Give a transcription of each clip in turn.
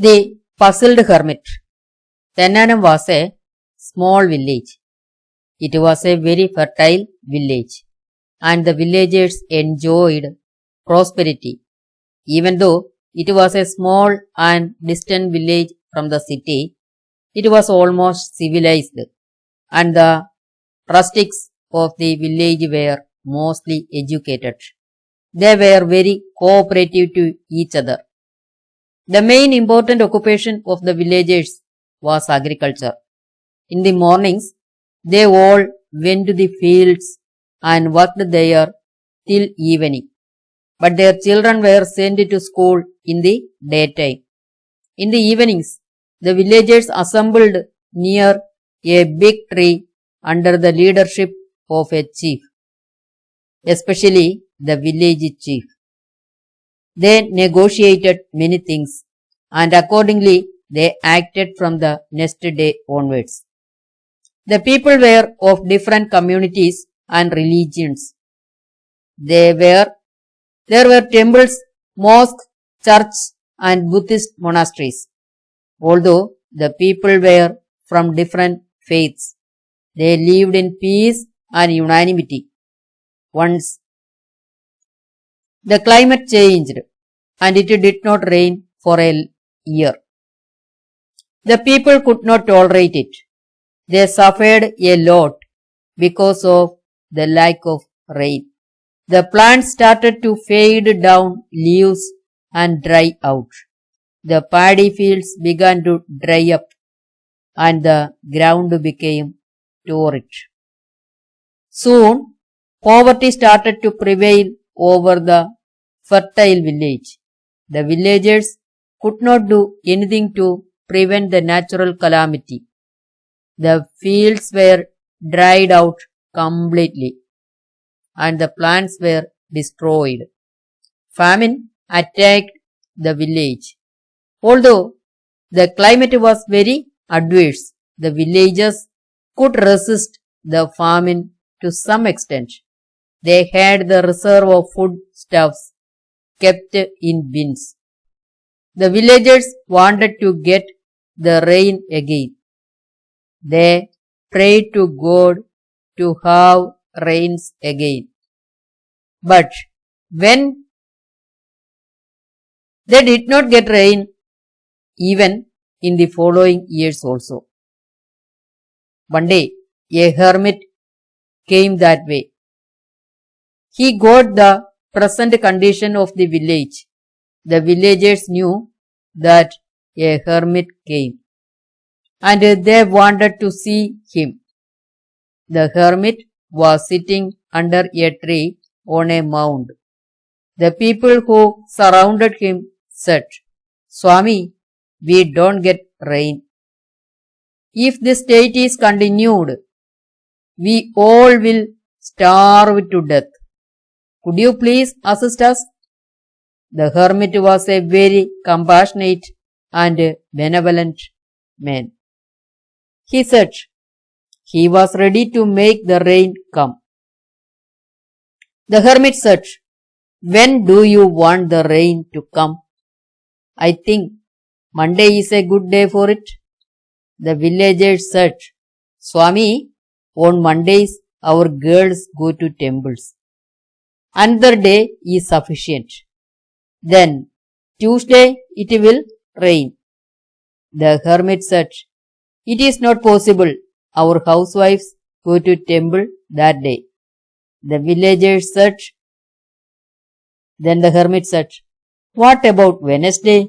The Puzzled Hermit. Thennanam was a small village. It was a very fertile village, and the villagers enjoyed prosperity. Even though it was a small and distant village from the city, it was almost civilized, and the rustics of the village were mostly educated. They were very cooperative to each other. The main important occupation of the villagers was agriculture. In the mornings, they all went to the fields and worked there till evening. But their children were sent to school in the daytime. In the evenings, the villagers assembled near a big tree under the leadership of a chief, especially the village chief. They negotiated many things, and accordingly they acted from the next day onwards. The people were of different communities and religions. There were temples, mosques, churches, and Buddhist monasteries. Although the people were from different faiths, they lived in peace and unanimity. Once the climate changed and it did not rain for a year. The people could not tolerate it. They suffered a lot because of the lack of rain. The plants started to fade down leaves and dry out. The paddy fields began to dry up and the ground became torrid. Soon, poverty started to prevail over the fertile village. The villagers could not do anything to prevent the natural calamity. The fields were dried out completely and the plants were destroyed. Famine attacked the village. Although the climate was very adverse, the villagers could resist the famine to some extent. They had the reserve of foodstuffs kept in bins. The villagers wanted to get the rain again. They prayed to God to have rains again. But when they did not get rain, even in the following years also. One day, a hermit came that way. He got the present condition of the village. The villagers knew that a hermit came, and they wanted to see him. The hermit was sitting under a tree on a mound. The people who surrounded him said, "Swami, we don't get rain. If this state is continued, we all will starve to death. Could you please assist us?" The hermit was a very compassionate and benevolent man. He said he was ready to make the rain come. The hermit said, "When do you want the rain to come?" "I think Monday is a good day for it." The villagers said, "Swami, on Mondays our girls go to temples. Another day is sufficient. Then Tuesday it will rain." The hermit said, "It is not possible. Our housewives go to temple that day." The villagers said, Then the hermit said, "What about Wednesday?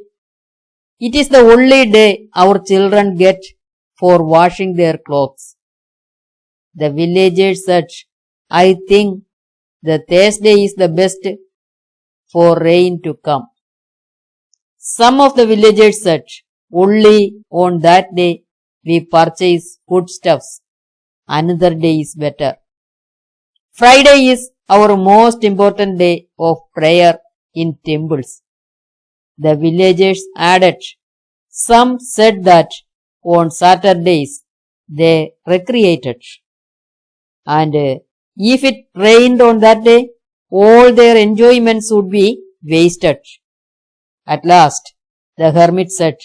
It is the only day our children get for washing their clothes." The villagers said, "I think the Thursday is the best for rain to come." Some of the villagers said, "Only on that day we purchase foodstuffs. Another day is better. Friday is our most important day of prayer in temples." The villagers added, "Some said that on Saturdays they recreated, and if it rained on that day, all their enjoyments would be wasted." At last, the hermit said,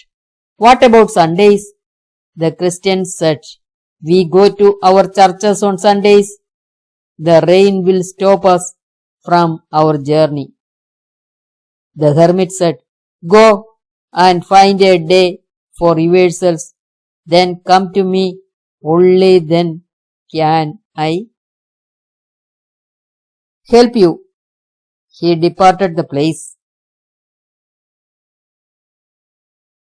What about Sundays? The Christians said, we go to our churches on Sundays. The rain will stop us from our journey. The hermit said, go and find a day for yourselves, then come to me, only then can I help you. He departed the place.